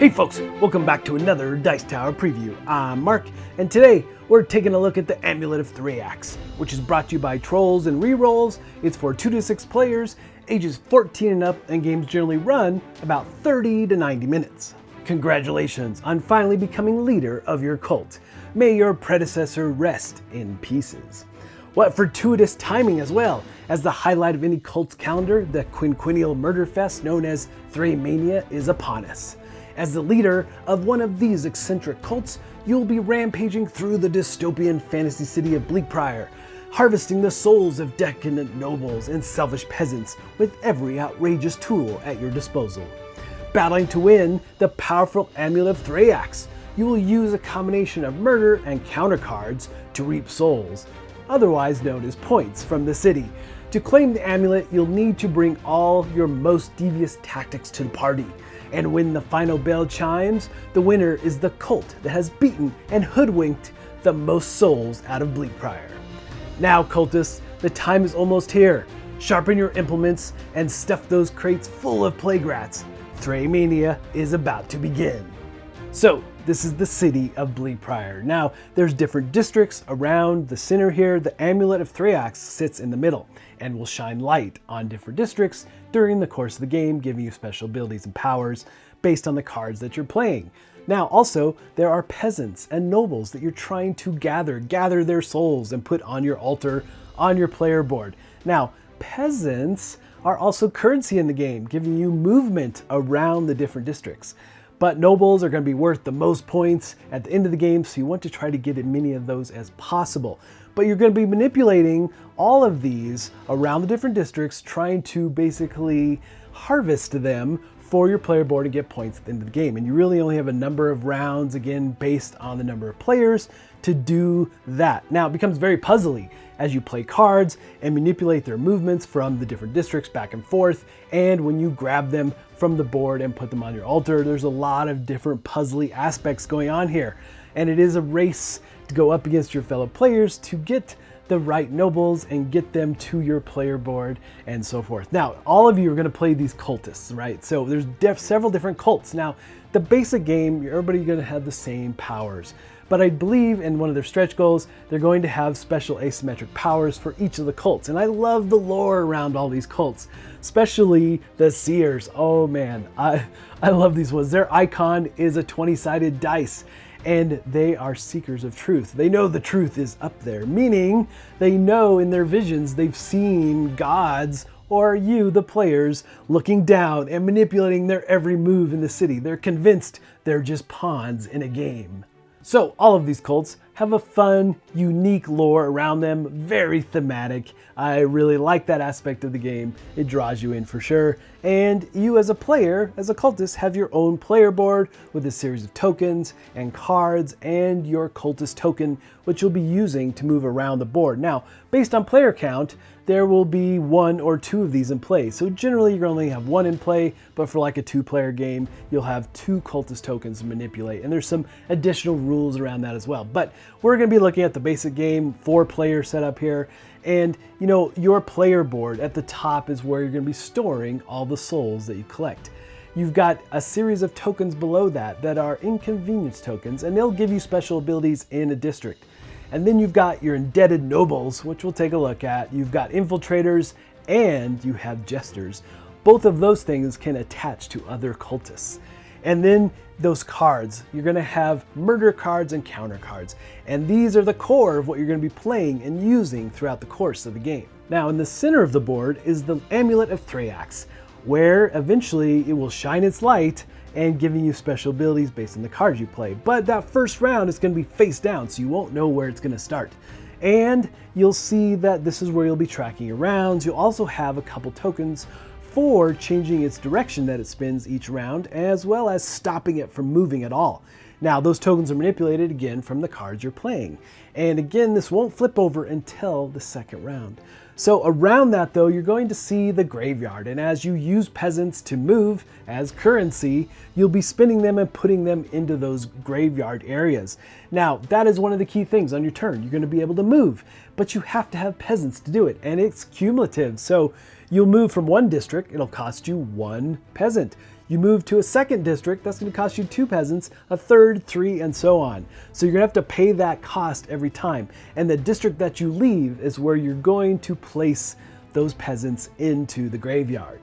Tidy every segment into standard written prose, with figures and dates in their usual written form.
Hey folks, welcome back to another Dice Tower preview. I'm Mark, and today we're taking a look at the Amulet of Thrayax, which is brought to you by Trolls and Rerolls. It's for 2 to 6 players, ages 14 and up, and games generally run about 30 to 90 minutes. Congratulations on finally becoming leader of your cult. May your predecessor rest in pieces. What fortuitous timing as well, as the highlight of any cult's calendar, the quinquennial murder fest known as Thraymania is upon us. As the leader of one of these eccentric cults, you'll be rampaging through the dystopian fantasy city of Bleakpyre, harvesting the souls of decadent nobles and selfish peasants with every outrageous tool at your disposal. Battling to win the powerful Amulet of Thrayax, you will use a combination of murder and counter cards to reap souls, otherwise known as points, from the city. To claim the amulet, you'll need to bring all your most devious tactics to the party. And when the final bell chimes, the winner is the cult that has beaten and hoodwinked the most souls out of Bleakpyre. Now, cultists, the time is almost here. Sharpen your implements and stuff those crates full of plague rats. Thraymania is about to begin. So, this is the city of Bleakpyre. Now, there's different districts around the center here. The Amulet of Thrayax sits in the middle and will shine light on different districts during the course of the game, giving you special abilities and powers based on the cards that you're playing. Now, also, there are peasants and nobles that you're trying to gather their souls and put on your altar on your player board. Now, peasants are also currency in the game, giving you movement around the different districts. But nobles are going to be worth the most points at the end of the game, so you want to try to get as many of those as possible. But you're going to be manipulating all of these around the different districts, trying to basically harvest them for your player board and get points at the end of the game. And you really only have a number of rounds, again, based on the number of players to do that. Now, it becomes very puzzly as you play cards and manipulate their movements from the different districts back and forth. And when you grab them from the board and put them on your altar, there's a lot of different puzzly aspects going on here. And it is a race to go up against your fellow players to get the right nobles and get them to your player board and so forth. Now, all of you are going to play these cultists, right? So there's several different cults. Now, the basic game, everybody's going to have the same powers. But I believe in one of their stretch goals, they're going to have special asymmetric powers for each of the cults. And I love the lore around all these cults, especially the Seers. Oh man, I love these ones. Their icon is a 20-sided dice, and they are seekers of truth. They know the truth is up there, meaning they know in their visions they've seen gods or you, the players, looking down and manipulating their every move in the city. They're convinced they're just pawns in a game. So all of these cults have a fun, unique lore around them, very thematic. I really like that aspect of the game. It draws you in for sure. And you as a player, as a cultist, have your own player board with a series of tokens and cards and your cultist token, which you'll be using to move around the board. Now, based on player count, there will be 1 or 2 of these in play. So generally you're going to only have 1 in play, but for like a 2-player game, you'll have 2 cultist tokens to manipulate. And there's some additional rules around that as well. But we're going to be looking at the basic game, 4-player setup here. And you know, your player board at the top is where you're going to be storing all the souls that you collect. You've got a series of tokens below that are inconvenience tokens, and they'll give you special abilities in a district. And then you've got your indebted nobles, which we'll take a look at. You've got infiltrators, and you have jesters. Both of those things can attach to other cultists. And then those cards, you're going to have murder cards and counter cards. And these are the core of what you're going to be playing and using throughout the course of the game. Now, in the center of the board is the Amulet of Thrayax, where eventually it will shine its light and giving you special abilities based on the cards you play. But that first round is going to be face down, so you won't know where it's going to start. And you'll see that this is where you'll be tracking your rounds. You'll also have a couple tokens for changing its direction that it spins each round, as well as stopping it from moving at all. Now, those tokens are manipulated again from the cards you're playing. And again, this won't flip over until the second round. So around that though, you're going to see the graveyard, and as you use peasants to move as currency, you'll be spinning them and putting them into those graveyard areas. Now, that is one of the key things on your turn. You're going to be able to move, but you have to have peasants to do it, and it's cumulative. So you'll move from one district, it'll cost you 1 peasant. You move to a second district, that's going to cost you 2 peasants, a third, 3, and so on. So you're going to have to pay that cost every time. And the district that you leave is where you're going to place those peasants into the graveyard.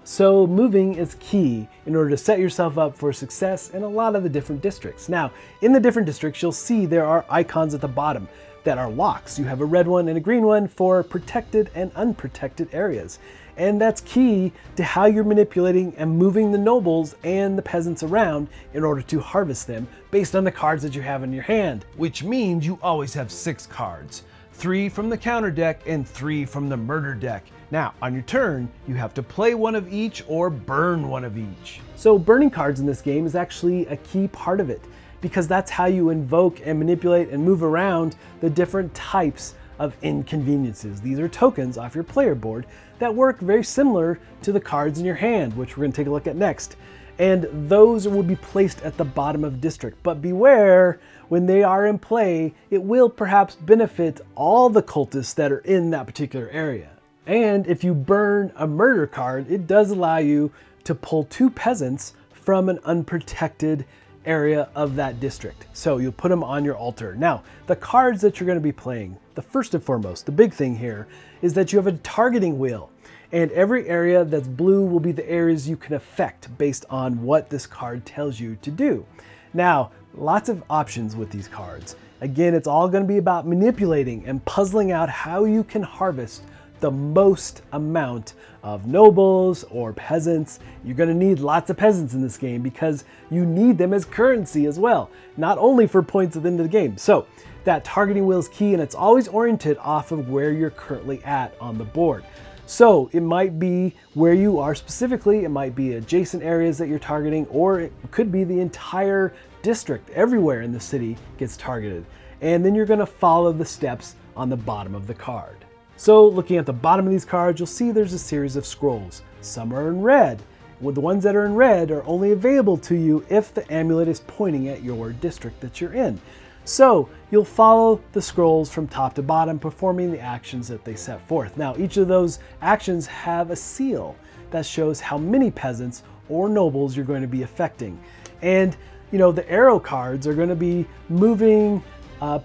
So moving is key in order to set yourself up for success in a lot of the different districts. Now, in the different districts, you'll see there are icons at the bottom that are locks. You have a red one and a green one for protected and unprotected areas. And that's key to how you're manipulating and moving the nobles and the peasants around in order to harvest them based on the cards that you have in your hand. Which means you always have 6 cards. 3 from the counter deck and 3 from the murder deck. Now, on your turn, you have to play one of each or burn one of each. So burning cards in this game is actually a key part of it, because that's how you invoke and manipulate and move around the different types of inconveniences. These are tokens off your player board that work very similar to the cards in your hand, which we're going to take a look at next. And those will be placed at the bottom of district. But beware, when they are in play, it will perhaps benefit all the cultists that are in that particular area. And if you burn a murder card, it does allow you to pull 2 peasants from an unprotected area of that district. So you'll put them on your altar. Now, the cards that you're going to be playing, the first and foremost, the big thing here is that you have a targeting wheel. And every area that's blue will be the areas you can affect based on what this card tells you to do. Now, lots of options with these cards. Again, it's all going to be about manipulating and puzzling out how you can harvest the most amount of nobles or peasants. You're going to need lots of peasants in this game because you need them as currency as well, not only for points at the end of the game. So that targeting wheel is key, and it's always oriented off of where you're currently at on the board. So it might be where you are specifically, it might be adjacent areas that you're targeting, or it could be the entire district. Everywhere in the city gets targeted. And then you're going to follow the steps on the bottom of the card. So looking at the bottom of these cards, you'll see there's a series of scrolls. Some are in red. Well, the ones that are in red are only available to you if the amulet is pointing at your district that you're in. So you'll follow the scrolls from top to bottom, performing the actions that they set forth. Now, each of those actions have a seal that shows how many peasants or nobles you're going to be affecting. And, you know, the arrow cards are going to be moving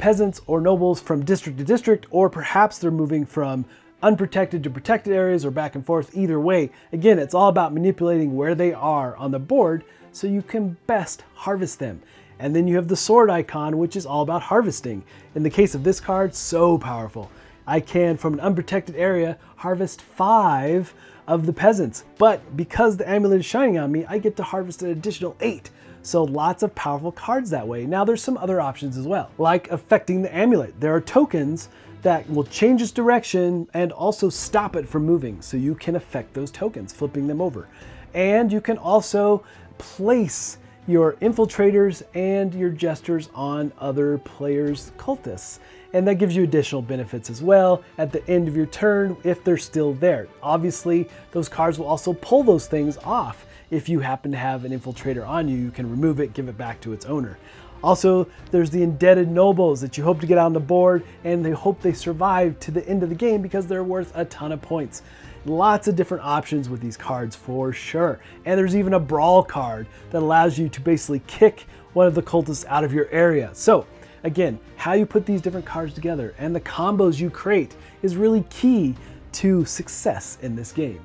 peasants or nobles from district to district, or perhaps they're moving from unprotected to protected areas, or back and forth. Either way, again, it's all about manipulating where they are on the board so you can best harvest them. And then you have the sword icon, which is all about harvesting. In the case of this card, so powerful. I can, from an unprotected area, harvest 5 of the peasants. But because the amulet is shining on me, I get to harvest an additional 8. So lots of powerful cards that way. Now there's some other options as well, like affecting the amulet. There are tokens that will change its direction and also stop it from moving. So you can affect those tokens, flipping them over. And you can also place your infiltrators and your jesters on other players' cultists. And that gives you additional benefits as well at the end of your turn if they're still there. Obviously, those cards will also pull those things off. If you happen to have an infiltrator on you, you can remove it, give it back to its owner. Also, there's the indebted nobles that you hope to get on the board, and they hope they survive to the end of the game because they're worth a ton of points. Lots of different options with these cards for sure. And there's even a brawl card that allows you to basically kick one of the cultists out of your area. So again, how you put these different cards together and the combos you create is really key to success in this game.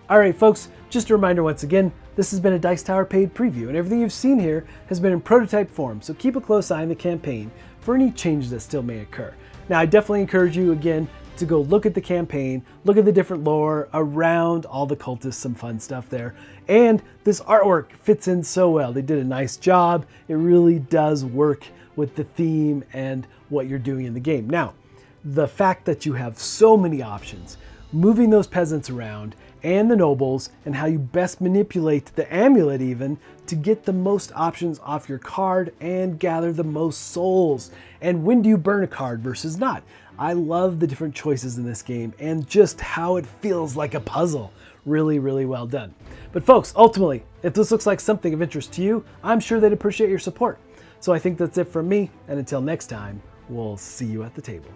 All right, folks, just a reminder once again, this has been a Dice Tower paid preview, and everything you've seen here has been in prototype form, so keep a close eye on the campaign for any changes that still may occur. Now, I definitely encourage you, again, to go look at the campaign, look at the different lore around all the cultists, some fun stuff there. And this artwork fits in so well. They did a nice job. It really does work with the theme and what you're doing in the game. Now, the fact that you have so many options, moving those peasants around and the nobles, and how you best manipulate the amulet even to get the most options off your card and gather the most souls. And when do you burn a card versus not? I love the different choices in this game and just how it feels like a puzzle. Really, really well done. But folks, ultimately, if this looks like something of interest to you, I'm sure they'd appreciate your support. So I think that's it from me, and until next time, we'll see you at the table.